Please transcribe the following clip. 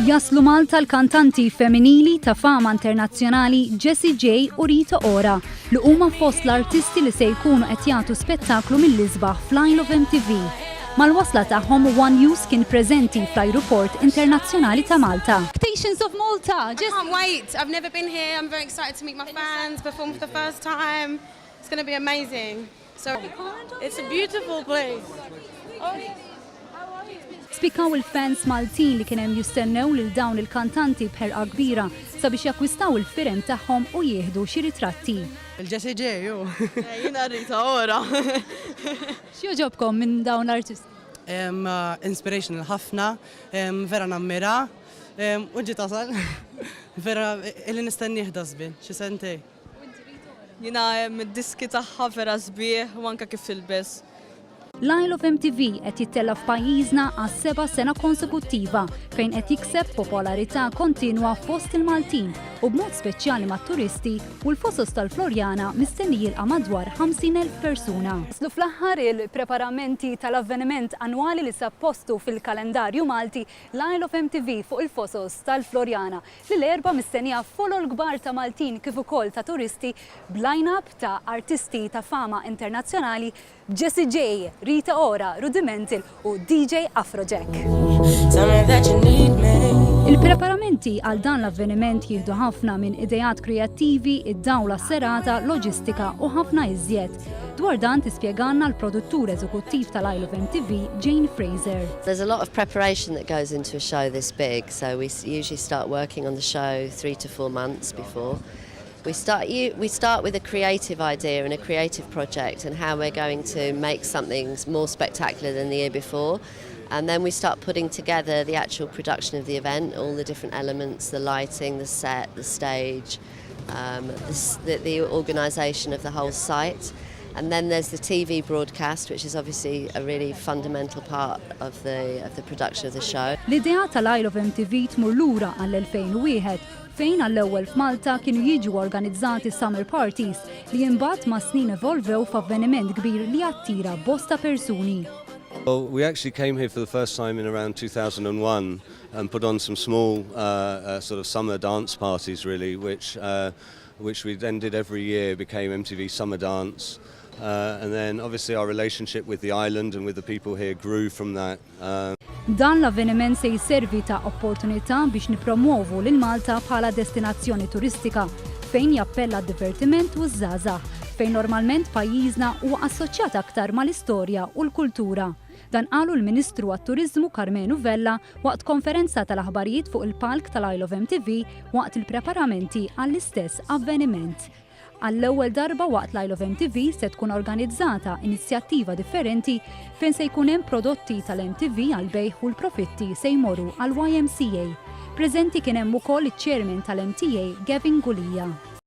Jaslu Malta l-kantanti femminili ta' fama internazzjonali Jessie J u Rita Ora li huma fost l-artisti li se jkunu qed jagħtu spettaklu mill-isbaħ fl-Isle of MTV. Mal-wasla tagħhom One News kien preżenti fl-Ajruport Internazzjonali ta' Malta. Expectations of Malta. I can't wait. I've never been here. I'm very excited to meet my fans, perform for the first time. It's going to be amazing. So It's a beautiful place. Spikaw il-fans Maltin li kien hemm jistennew lil dawn il-kantanti bħerqa kbira sabiex jakkwistaw il-firem tagħhom u jieħdu xi ritratti. Il-Jessie J, ju. Jina Rita Ora. X'joġobkom minn dawn l-artisti? Inspirational ħafna, vera nammira, u ġi tasal. Vera illi nistennieh dasbin, xi sentej. Jina mid-diski tagħha vera sbieħ u anke kif tilbes. L-Isle of MTV qed jittella f'pajjiżna għas 7 sena konsekuttiva fejn qed jikseb popolarità kontinwa fost il-Maltin u b'mod speċjali mat-turisti u l-fosos tal-Florjana mistenni jilqa' madwar 50,000 persuna. Slu fl-aħħar il-preparamenti tal-avveniment annwali li sappostu fil-kalendarju Malti l-Isle of MTV fuq il-fosos tal-Florjana li l-erba' mistennija folol kbar ta' Maltin kif ukoll ta' turisti b'line-up ta' artisti ta' fama internazzjonali Jessie J, Rita Ora, Rudimental u DJ Afrojack. Il-preparamenti għal dan l-avveniment jieħdu ħafna minn idejat kreattivi, id-dawla serata, loġistika u ħafna iżjed. Dwar dan tispjeganna l-produttur eżekuttiv tal-Isle of MTV, Jane Fraser. There's a lot of preparation that goes into a show this big, so we usually start working on the show 3 to 4 months before. We start with a creative idea and a creative project and how we're going to make something more spectacular than the year before. And then we start putting together the actual production of the event, all the different elements, the lighting, the set, the stage, the organisation of the whole site. And then there's the TV broadcast, which is obviously a really fundamental part of the production of the show. L-idea tal-Isle of MTV tmur lura għall-2001 fejn għall-ewwel f'Malta kienu jiġu organizzati summer parties li imbagħad ma' snin evolvew f'avveniment kbir li attira bosta persuni. Well, we actually came here for the first time in around 2001 and put on some small sort of summer dance parties really, which we then did every year, became MTV Summer Dance. And then obviously our relationship with the island and with the people here grew from that. Dan l-avveniment se jservi ta' opportunità biex nipromuovu lil Malta bħala destinazzjoni turistika fejn jappella d-divertiment u żgħażagħ fejn normalment pajjiżna huwa assoċjat aktar mal-istorja u l-kultura. Dan qalu l-Ministru għat-Turiżmu Carmenu Vella waqt konferenza tal-aħbarijiet fuq il-palk tal-Isle of MTV waqt il-preparamenti għall-istess avveniment. Għall-ewwel darba waqt l-Isle of MTV se tkun organizzata inizjattiva differenti fejn se jkun hemm prodotti tal-MTV għall-bejħ u l-profitti se jmorru għall-YMCA. Preżenti kien hemm ukoll iċ-chairman tal-MTA Gavin Gulija.